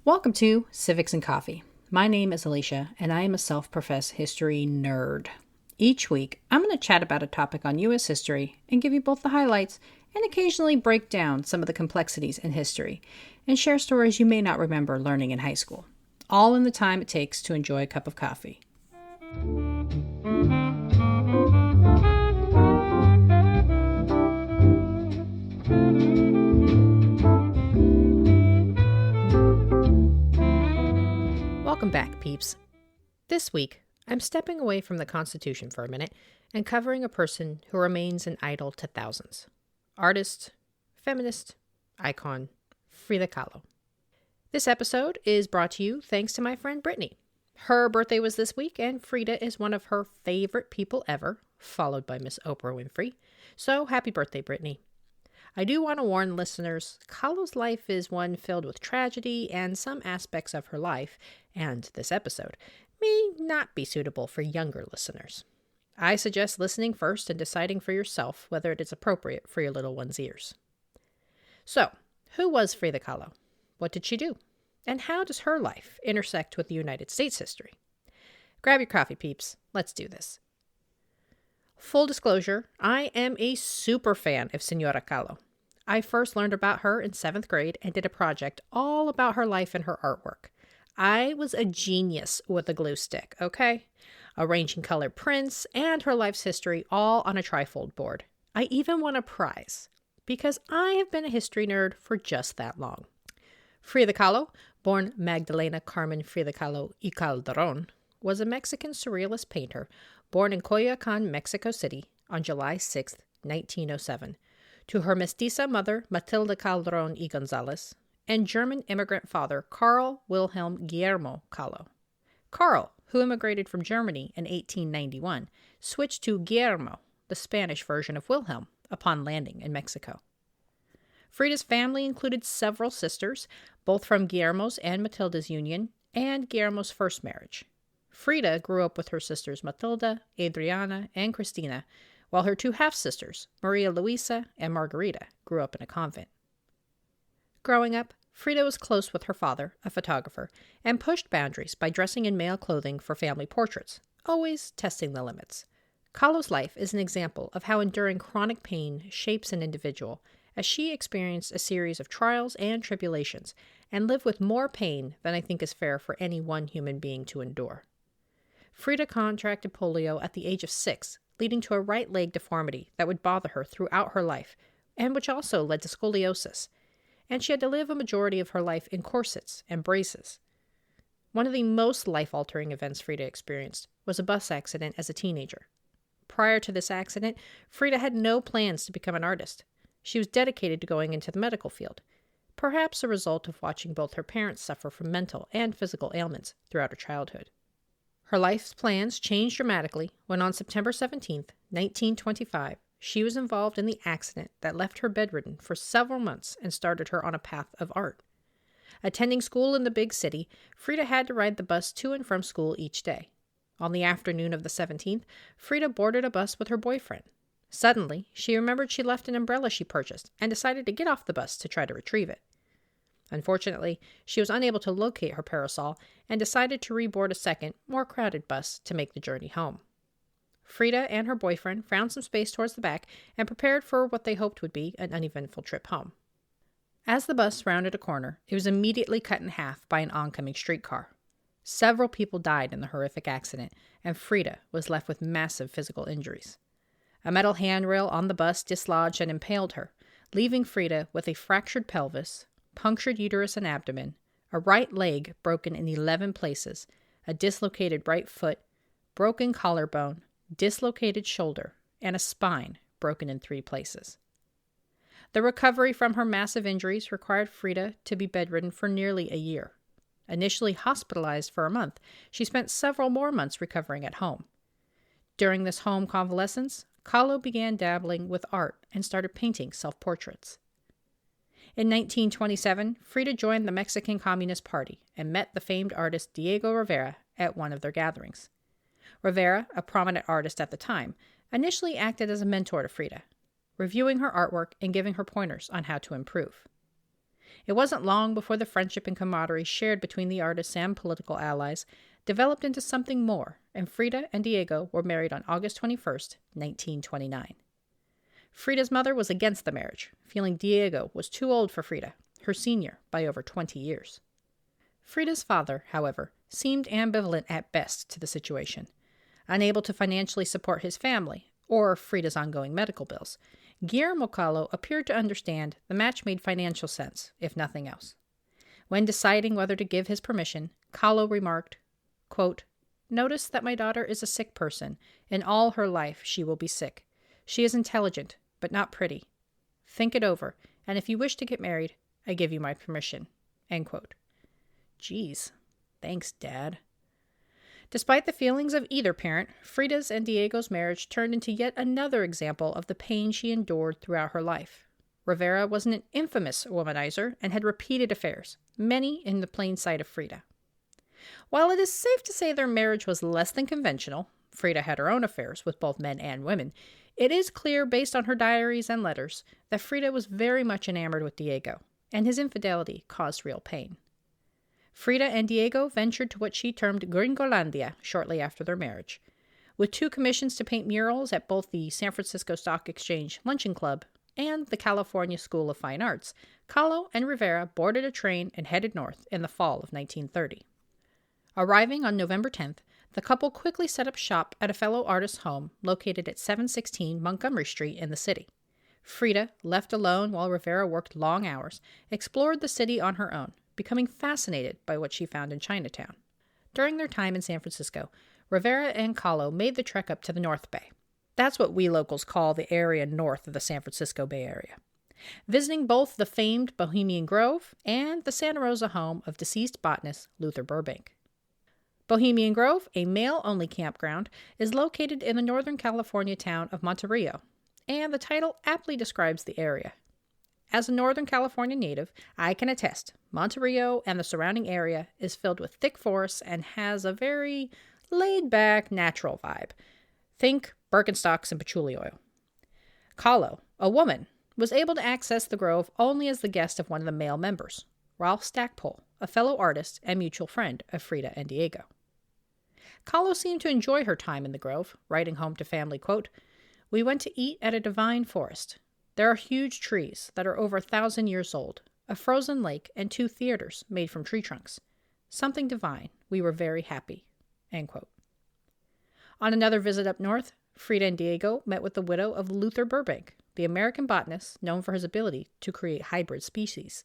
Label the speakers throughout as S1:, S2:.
S1: Welcome to Civics and Coffee. My name is Alicia, and I am a self-professed history nerd. Each week, I'm going to chat about a topic on U.S. history and give you both the highlights and occasionally break down some of the complexities in history and share stories you may not remember learning in high school, all in the time it takes to enjoy a cup of coffee. Welcome back, peeps. This week, I'm stepping away from the Constitution for a minute and covering a person who remains an idol to thousands. Artist, feminist, icon, Frida Kahlo. This episode is brought to you thanks to my friend Brittany. Her birthday was this week, and Frida is one of her favorite people ever, followed by Miss Oprah Winfrey. So, happy birthday, Brittany. I do want to warn listeners, Kahlo's life is one filled with tragedy, and some aspects of her life, and this episode, may not be suitable for younger listeners. I suggest listening first and deciding for yourself whether it is appropriate for your little one's ears. So, who was Frida Kahlo? What did she do? And how does her life intersect with the United States history? Grab your coffee, peeps. Let's do this. Full disclosure, I am a super fan of Senora Kahlo. I first learned about her in 7th grade and did a project all about her life and her artwork. I was a genius with a glue stick, okay? Arranging colored prints and her life's history all on a trifold board. I even won a prize because I have been a history nerd for just that long. Frida Kahlo, born Magdalena Carmen Frida Kahlo y Calderon, was a Mexican surrealist painter born in Coyoacan, Mexico City on July 6, 1907, to her mestiza mother Matilda Calderon y Gonzalez and German immigrant father Carl Wilhelm Guillermo Kahlo. Carl, who immigrated from Germany in 1891, switched to Guillermo, the Spanish version of Wilhelm, upon landing in Mexico. Frida's family included several sisters, both from Guillermo's and Matilda's union, and Guillermo's first marriage. Frida grew up with her sisters Matilda, Adriana, and Cristina, while her two half-sisters, Maria Luisa and Margarita, grew up in a convent. Growing up, Frida was close with her father, a photographer, and pushed boundaries by dressing in male clothing for family portraits, always testing the limits. Kahlo's life is an example of how enduring chronic pain shapes an individual, as she experienced a series of trials and tribulations, and lived with more pain than I think is fair for any one human being to endure. Frida contracted polio at the age of 6, leading to a right leg deformity that would bother her throughout her life, and which also led to scoliosis, and she had to live a majority of her life in corsets and braces. One of the most life-altering events Frida experienced was a bus accident as a teenager. Prior to this accident, Frida had no plans to become an artist. She was dedicated to going into the medical field, perhaps a result of watching both her parents suffer from mental and physical ailments throughout her childhood. Her life's plans changed dramatically when on September 17, 1925, she was involved in the accident that left her bedridden for several months and started her on a path of art. Attending school in the big city, Frida had to ride the bus to and from school each day. On the afternoon of the 17th, Frida boarded a bus with her boyfriend. Suddenly, she remembered she left an umbrella she purchased and decided to get off the bus to try to retrieve it. Unfortunately, she was unable to locate her parasol and decided to reboard a second, more crowded bus to make the journey home. Frida and her boyfriend found some space towards the back and prepared for what they hoped would be an uneventful trip home. As the bus rounded a corner, it was immediately cut in half by an oncoming streetcar. Several people died in the horrific accident, and Frida was left with massive physical injuries. A metal handrail on the bus dislodged and impaled her, leaving Frida with a fractured pelvis, punctured uterus and abdomen, a right leg broken in 11 places, a dislocated right foot, broken collarbone, dislocated shoulder, and a spine broken in 3 places. The recovery from her massive injuries required Frida to be bedridden for nearly a year. Initially hospitalized for a month, she spent several more months recovering at home. During this home convalescence, Kahlo began dabbling with art and started painting self-portraits. In 1927, Frida joined the Mexican Communist Party and met the famed artist Diego Rivera at one of their gatherings. Rivera, a prominent artist at the time, initially acted as a mentor to Frida, reviewing her artwork and giving her pointers on how to improve. It wasn't long before the friendship and camaraderie shared between the artists and political allies developed into something more, and Frida and Diego were married on August 21st, 1929. Frida's mother was against the marriage, feeling Diego was too old for Frida, her senior by over 20 years. Frida's father, however, seemed ambivalent at best to the situation. Unable to financially support his family, or Frida's ongoing medical bills, Guillermo Kahlo appeared to understand the match made financial sense, if nothing else. When deciding whether to give his permission, Kahlo remarked, quote, "Notice that my daughter is a sick person. In all her life she will be sick. She is intelligent, but not pretty. Think it over, and if you wish to get married, I give you my permission." End quote. Geez, thanks, Dad. Despite the feelings of either parent, Frida's and Diego's marriage turned into yet another example of the pain she endured throughout her life. Rivera was an infamous womanizer and had repeated affairs, many in the plain sight of Frida. While it is safe to say their marriage was less than conventional, Frida had her own affairs with both men and women, it is clear based on her diaries and letters that Frida was very much enamored with Diego, and his infidelity caused real pain. Frida and Diego ventured to what she termed Gringolandia shortly after their marriage. With 2 commissions to paint murals at both the San Francisco Stock Exchange Luncheon Club and the California School of Fine Arts, Kahlo and Rivera boarded a train and headed north in the fall of 1930. Arriving on November 10th, the couple quickly set up shop at a fellow artist's home located at 716 Montgomery Street in the city. Frida, left alone while Rivera worked long hours, explored the city on her own, becoming fascinated by what she found in Chinatown. During their time in San Francisco, Rivera and Kahlo made the trek up to the North Bay. That's what we locals call the area north of the San Francisco Bay Area. Visiting both the famed Bohemian Grove and the Santa Rosa home of deceased botanist Luther Burbank. Bohemian Grove, a male-only campground, is located in the Northern California town of Monterey, and the title aptly describes the area. As a Northern California native, I can attest, Monterey and the surrounding area is filled with thick forests and has a very laid-back, natural vibe. Think Birkenstocks and patchouli oil. Kahlo, a woman, was able to access the grove only as the guest of one of the male members, Ralph Stackpole, a fellow artist and mutual friend of Frida and Diego. Kahlo seemed to enjoy her time in the grove, writing home to family, quote, "We went to eat at a divine forest. There are huge trees that are over 1,000 years old, a frozen lake, and 2 theaters made from tree trunks. Something divine. We were very happy." End quote. On another visit up north, Frida and Diego met with the widow of Luther Burbank, the American botanist known for his ability to create hybrid species.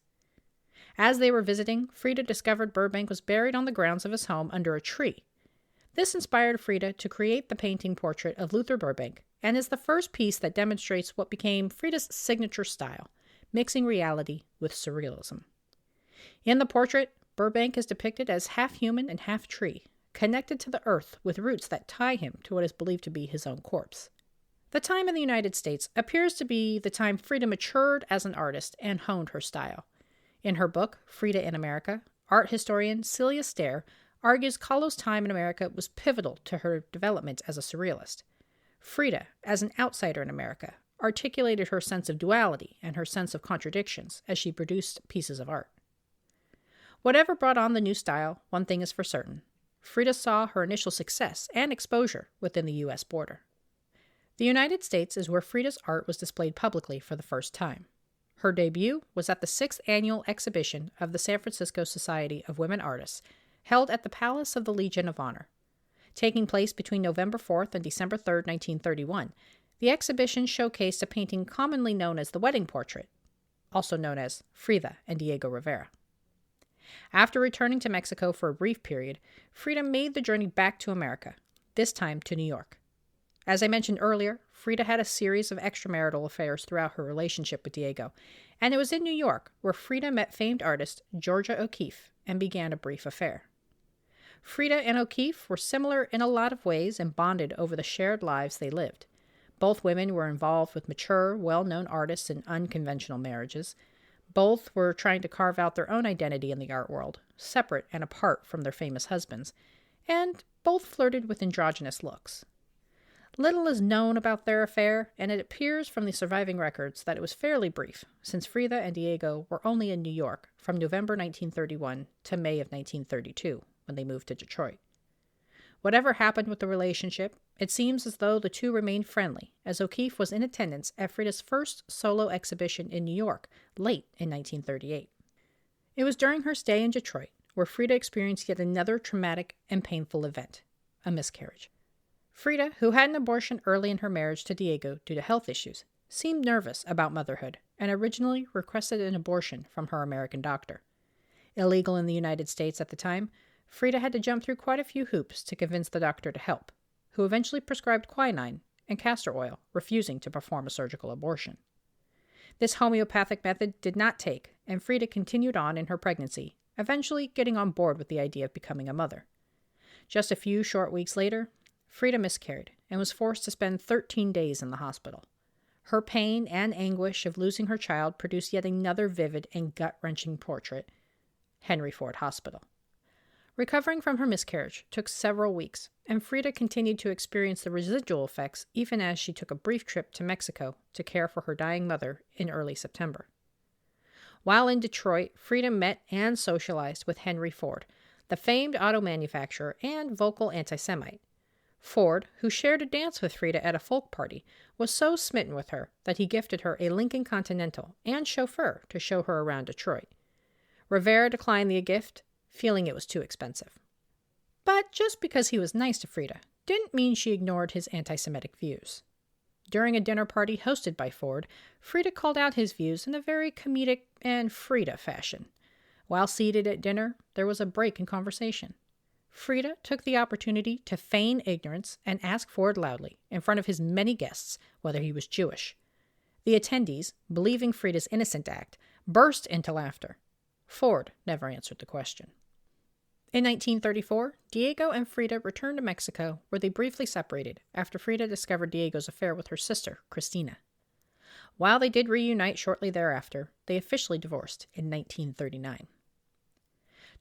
S1: As they were visiting, Frida discovered Burbank was buried on the grounds of his home under a tree. This inspired Frida to create the painting portrait of Luther Burbank, and is the first piece that demonstrates what became Frida's signature style, mixing reality with surrealism. In the portrait, Burbank is depicted as half human and half tree, connected to the earth with roots that tie him to what is believed to be his own corpse. The time in the United States appears to be the time Frida matured as an artist and honed her style. In her book, Frida in America, art historian Celia Stahr argues Kahlo's time in America was pivotal to her development as a surrealist. Frida, as an outsider in America, articulated her sense of duality and her sense of contradictions as she produced pieces of art. Whatever brought on the new style, one thing is for certain. Frida saw her initial success and exposure within the U.S. border. The United States is where Frida's art was displayed publicly for the first time. Her debut was at the 6th annual exhibition of the San Francisco Society of Women Artists, held at the Palace of the Legion of Honor. Taking place between November 4th and December 3rd, 1931, the exhibition showcased a painting commonly known as the wedding portrait, also known as Frida and Diego Rivera. After returning to Mexico for a brief period, Frida made the journey back to America, this time to New York. As I mentioned earlier, Frida had a series of extramarital affairs throughout her relationship with Diego, and it was in New York where Frida met famed artist Georgia O'Keeffe and began a brief affair. Frida and O'Keeffe were similar in a lot of ways and bonded over the shared lives they lived. Both women were involved with mature, well-known artists in unconventional marriages. Both were trying to carve out their own identity in the art world, separate and apart from their famous husbands, and both flirted with androgynous looks. Little is known about their affair, and it appears from the surviving records that it was fairly brief, since Frida and Diego were only in New York from November 1931 to May of 1932, when they moved to Detroit. Whatever happened with the relationship, it seems as though the two remained friendly, as O'Keeffe was in attendance at Frida's first solo exhibition in New York, late in 1938. It was during her stay in Detroit where Frida experienced yet another traumatic and painful event, a miscarriage. Frida, who had an abortion early in her marriage to Diego due to health issues, seemed nervous about motherhood and originally requested an abortion from her American doctor. Illegal in the United States at the time, Frida had to jump through quite a few hoops to convince the doctor to help, who eventually prescribed quinine and castor oil, refusing to perform a surgical abortion. This homeopathic method did not take, and Frida continued on in her pregnancy, eventually getting on board with the idea of becoming a mother. Just a few short weeks later, Frida miscarried and was forced to spend 13 days in the hospital. Her pain and anguish of losing her child produced yet another vivid and gut-wrenching portrait, Henry Ford Hospital. Recovering from her miscarriage took several weeks, and Frida continued to experience the residual effects even as she took a brief trip to Mexico to care for her dying mother in early September. While in Detroit, Frida met and socialized with Henry Ford, the famed auto manufacturer and vocal anti-Semite. Ford, who shared a dance with Frida at a folk party, was so smitten with her that he gifted her a Lincoln Continental and chauffeur to show her around Detroit. Rivera declined the gift, feeling it was too expensive. But just because he was nice to Frida didn't mean she ignored his anti-Semitic views. During a dinner party hosted by Ford, Frida called out his views in a very comedic and Frida fashion. While seated at dinner, there was a break in conversation. Frida took the opportunity to feign ignorance and ask Ford loudly, in front of his many guests, whether he was Jewish. The attendees, believing Frida's innocent act, burst into laughter. Ford never answered the question. In 1934, Diego and Frida returned to Mexico, where they briefly separated after Frida discovered Diego's affair with her sister, Cristina. While they did reunite shortly thereafter, they officially divorced in 1939.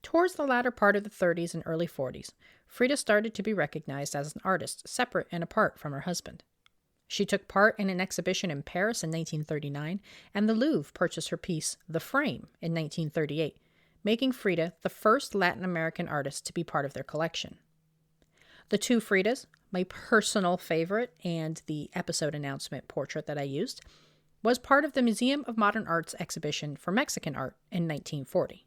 S1: Towards the latter part of the 30s and early 40s, Frida started to be recognized as an artist separate and apart from her husband. She took part in an exhibition in Paris in 1939, and the Louvre purchased her piece, The Frame, in 1938, making Frida the first Latin American artist to be part of their collection. The two Fridas, my personal favorite and the episode announcement portrait that I used, was part of the Museum of Modern Art's exhibition for Mexican art in 1940.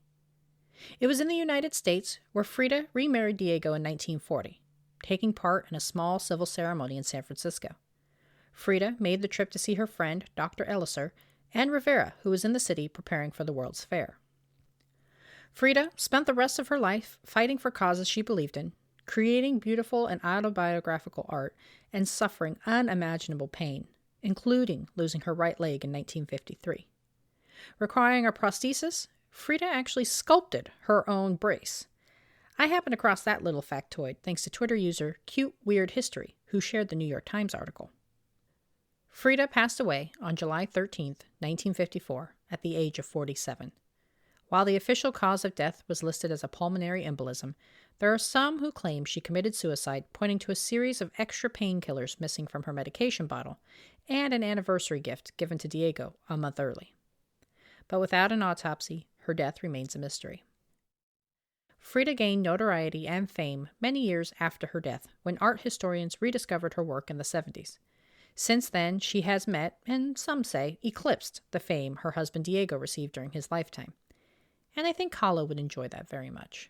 S1: It was in the United States where Frida remarried Diego in 1940, taking part in a small civil ceremony in San Francisco. Frida made the trip to see her friend, Dr. Elliser, and Rivera, who was in the city preparing for the World's Fair. Frida spent the rest of her life fighting for causes she believed in, creating beautiful and autobiographical art, and suffering unimaginable pain, including losing her right leg in 1953. Requiring a prosthesis, Frida actually sculpted her own brace. I happened across that little factoid thanks to Twitter user Cute Weird History, who shared the New York Times article. Frida passed away on July 13, 1954, at the age of 47. While the official cause of death was listed as a pulmonary embolism, there are some who claim she committed suicide, pointing to a series of extra painkillers missing from her medication bottle and an anniversary gift given to Diego a month early. But without an autopsy, her death remains a mystery. Frida gained notoriety and fame many years after her death, when art historians rediscovered her work in the 70s. Since then, she has met, and some say, eclipsed the fame her husband Diego received during his lifetime. And I think Kahlo would enjoy that very much.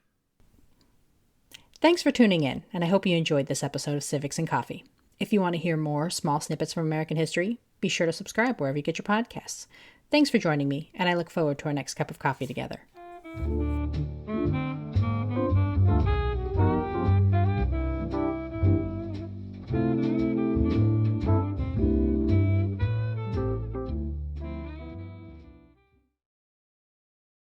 S1: Thanks for tuning in, and I hope you enjoyed this episode of Civics and Coffee. If you want to hear more small snippets from American history, be sure to subscribe wherever you get your podcasts. Thanks for joining me, and I look forward to our next cup of coffee together.